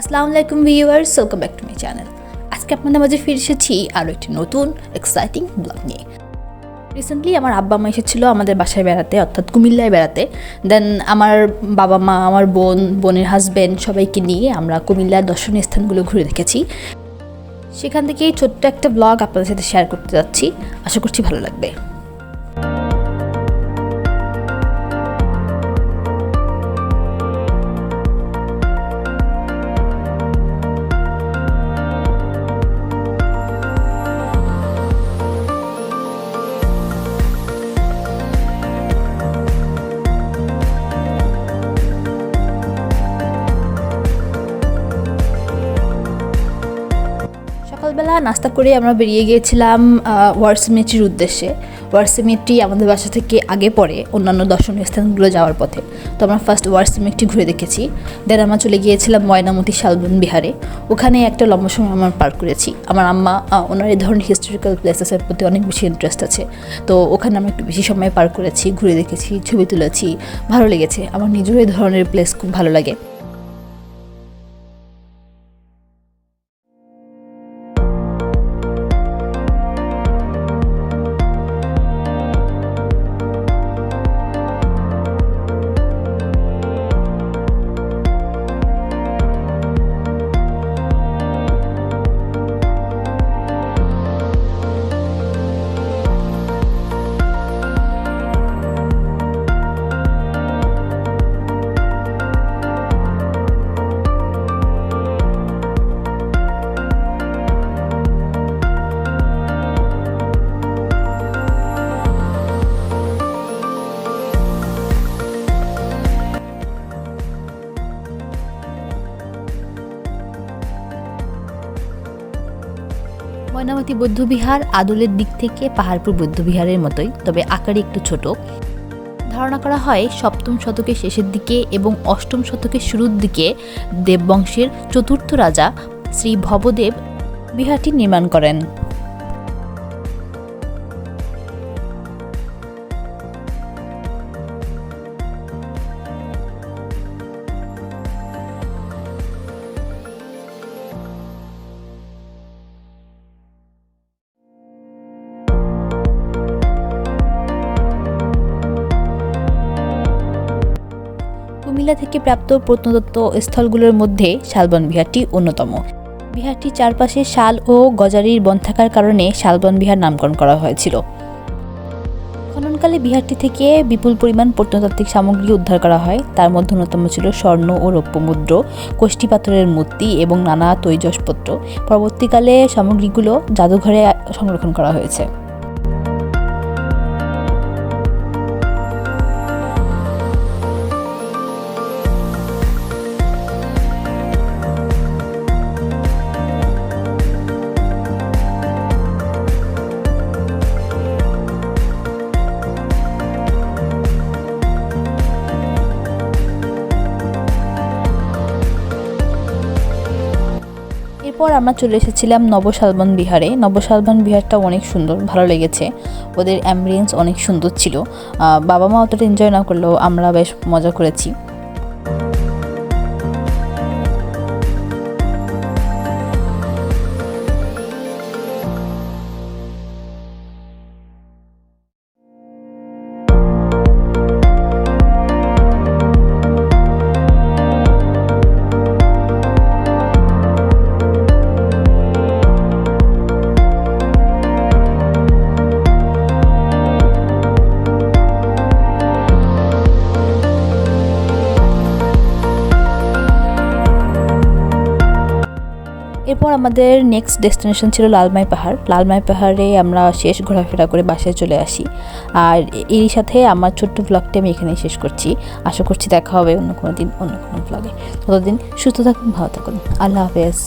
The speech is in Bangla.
আসসালামু আলাইকুম viewers, welcome back to my channel. আজকে আপনাদের মাঝে ফিরে এসেছি আরও একটি নতুন এক্সাইটিং ব্লগ নিয়ে। রিসেন্টলি আমার আব্বা মা এসেছিলো আমাদের বাসায় বেড়াতে, অর্থাৎ কুমিল্লায় বেড়াতে। দেন আমার বাবা মা, আমার বোনের হাজব্যান্ড সবাইকে নিয়ে আমরা কুমিল্লার দর্শনীয় স্থানগুলো ঘুরে দেখেছি। সেখান থেকেই ছোট্ট একটা ব্লগ আপনাদের সাথে শেয়ার করতে যাচ্ছি, আশা করছি ভালো লাগবে। সকালবেলা নাস্তা করে আমরা বেরিয়ে গিয়েছিলাম ওয়ার সিমেট্রির উদ্দেশ্যে। ওয়ার সিমেট্রি আমাদের বাসা থেকে আগে পড়ে অন্যান্য দর্শনীয় স্থানগুলো যাওয়ার পথে। তো আমরা ফার্স্ট ওয়ার সিমেট্রি ঘুরে দেখেছি। দেন আমরা চলে গিয়েছিলাম ময়নামতি শালবন বিহারে। ওখানে একটা লম্বা সময় আমরা পার করেছি। আমার আম্মা ওনার এই ধরনের হিস্টোরিক্যাল প্লেসেসের প্রতি অনেক বেশি ইন্টারেস্ট আছে। তো ওখানে আমরা একটু বেশি সময় পার করেছি, ঘুরে দেখেছি, ছবি তুলেছি, ভালো লেগেছে। আমার নিজেরও এই ধরনের প্লেস খুব ভালো লাগে। ময়নামতি বৌদ্ধবিহার আদলের দিক থেকে পাহাড়পুর বৌদ্ধবিহারের মতোই, তবে আকারে একটু ছোট। ধারণা করা হয় ৭ম শতকের শেষের দিকে এবং ৮ম শতকের শুরুর দিকে দেববংশের চতুর্থ রাজা শ্রী ভবদেব বিহারটি নির্মাণ করেন। কুমিল্লা থেকে প্রাপ্ত প্রত্নতত্ত্ব স্থলগুলোর মধ্যে শালবন বিহারটি অন্যতম। বিহারটির চারপাশে শাল ও গজারির বন থাকার কারণে শালবন বিহার নামকরণ করা হয়েছিল। খননকালে বিহারটি থেকে বিপুল পরিমাণ প্রত্নতাত্ত্বিক সামগ্রী উদ্ধার করা হয়। তার মধ্যে অন্যতম ছিল স্বর্ণ ও রৌপ্য মুদ্রা, কোষ্ঠী পাথরের মূর্তি এবং নানা তৈজসপত্র। পরবর্তীকালে সামগ্রীগুলো জাদুঘরে সংরক্ষণ করা হয়েছে। এরপর আমরা চলে এসেছিলাম নবশালবন বিহারে। নবশালবন বিহারটা অনেক সুন্দর, ভালো লেগেছে। ওদের অ্যাম্বিয়েন্স অনেক সুন্দর ছিল। বাবা মা অতটা এনজয় না করলেও আমরা বেশ মজা করেছি। এরপর আমাদের নেক্সট ডেস্টিনেশন ছিল লালমাই পাহাড়। লালমাই পাহাড়ে আমরা শেষ ঘোরাফেরা করে বাসায় চলে আসি। আর এরই সাথে আমার ছোট্ট ব্লগটি আমি এখানেই শেষ করছি। আশা করছি দেখা হবে অন্য কোনো দিন অন্য কোনো ব্লগে। ততদিন সুস্থ থাকুন, ভালো থাকুন। আল্লাহ হাফেজ।